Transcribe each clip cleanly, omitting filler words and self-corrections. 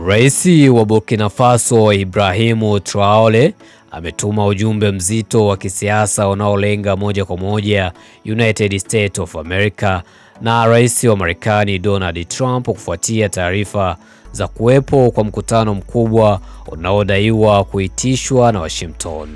Rais wa Burkina Faso Ibrahim Traore ametuma ujumbe mzito wa kisiasa unaolenga moja kwa moja United States of America na Rais wa Marekani Donald Trump kufuatia taarifa za kuwepo kwa mkutano mkubwa unaodaiwa kuitishwa na Washington.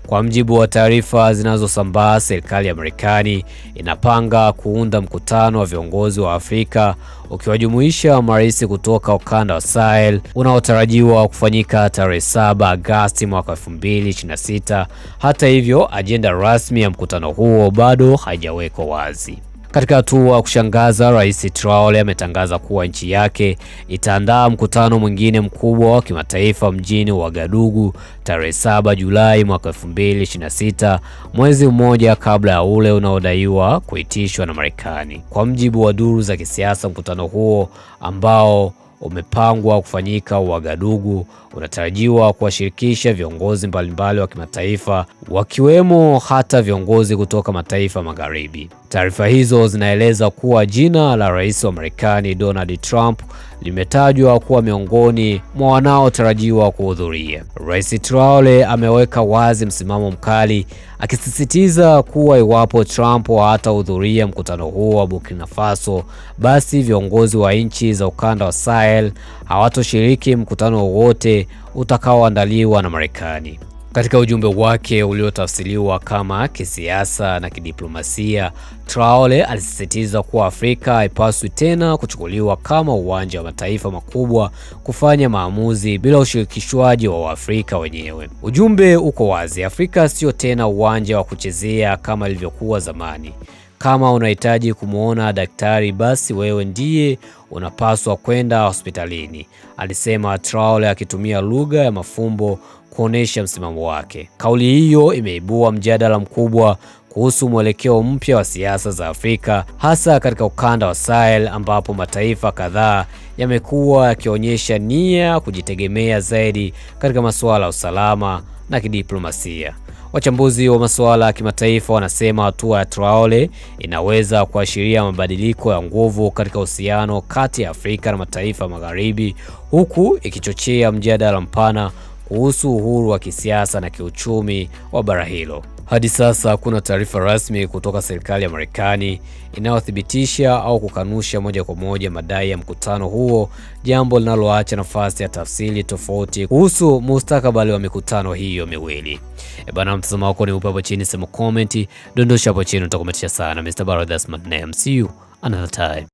Kwa mjibu wa taarifa zinazosambaa, serikali ya Marekani inapanga kuunda mkutano wa viongozi wa Afrika ukiwajumuisha marais kutoka ukanda wa Sahel unaotarajiwa kufanyika tarehe 7 Agosti mwaka 2026. Hata hivyo, ajenda rasmi ya mkutano huo bado haijawekwa wazi. Katika hatua kushangaza, Rais Traore ametangaza kuwa nchi yake itaandaa mkutano mwingine mkubwa wa kimataifa mjini Ouagadougou tarehe 7 Julai mwaka 2026, mwezi mmoja kabla ya ule unaodaiwa kuitishwa na Marekani. Kwa mjibu wa duru za kisiasa, mkutano huo ambao umepangwa kufanyika Ouagadougou unatarajiwa kuwashirikisha viongozi mbalimbali wa kimataifa, wakiwemo hata viongozi kutoka mataifa magharibi. Taarifa hizo zinaeleza kuwa jina la rais wa Marekani Donald Trump limetajwa kuwa miongoni mwa wanaotarajiwa kuhudhuria. Rais Traore ameweka wazi msimamo mkali, akisisitiza kuwa iwapo Trump hatahudhuria mkutano huo wa Burkina Faso, basi viongozi wa nchi za ukanda wa Sahel hawatoshiriki mkutano wowote utakaoandaliwa na Marekani. Katika ujumbe wake uliotafsiriwa kama kisiasa na kidiplomasia, Traore alisisitiza kuwa Afrika haipaswi tena kuchukuliwa kama uwanja wa mataifa makubwa kufanya maamuzi bila ushirikishwaji wa Waafrika wenyewe. Ujumbe uko wazi: Afrika sio tena uwanja wa kuchezea kama ilivyokuwa zamani. Kama unahitaji kumwona daktari, basi wewe ndiye unapaswa kwenda hospitalini, alisema Traore, akitumia lugha ya mafumbo kuonesha msimamo wake. Kauli hiyo imeibua mjadala mkubwa kuhusu mwelekeo mpya wa siasa za Afrika, hasa katika ukanda wa Sahel ambapo mataifa kadhaa yamekuwa yakionyesha nia kujitegemea zaidi katika masuala ya usalama na kidiplomasia. Wachambuzi wa masuala ya kimataifa wanasema hatua ya Traore inaweza kuashiria mabadiliko ya nguvu katika uhusiano kati ya Afrika na mataifa magharibi, huku ikichochea mjadala mpana kuhusu uhuru wa kisiasa na kiuchumi wa bara hilo. Hadi sasa hakuna taarifa rasmi kutoka serikali ya Marekani inayothibitisha au kukanusha moja kwa moja madai ya mkutano huo, jambo linaloacha nafasi ya tafsiri tofauti kuhusu mustakabali wa mikutano hiyo miwili. Bana, mtazamo wako ni upe hapo chini, sema comment, dondosha hapo chini, utakometisha sana. Mr. Barrow, that's my name. See you another time.